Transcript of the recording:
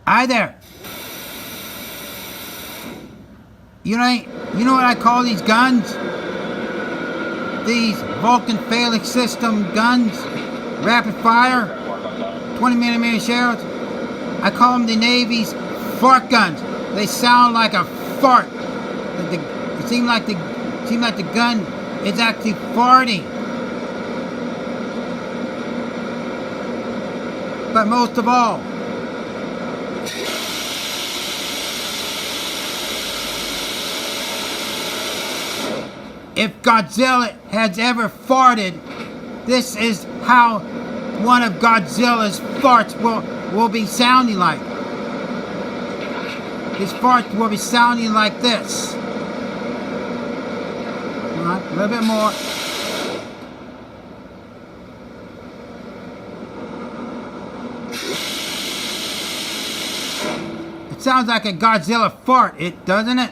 Hi there. You know what I call these guns? These Vulcan Phalanx System guns, rapid fire, 20mm shells. I call them the Navy's fart guns. They sound like a fart. It seems like the gun is actually farting. But most of all, if Godzilla has ever farted, this is how one of Godzilla's farts will be sounding like. His farts will be sounding like this. Alright, a little bit more. It sounds like a Godzilla fart, doesn't it?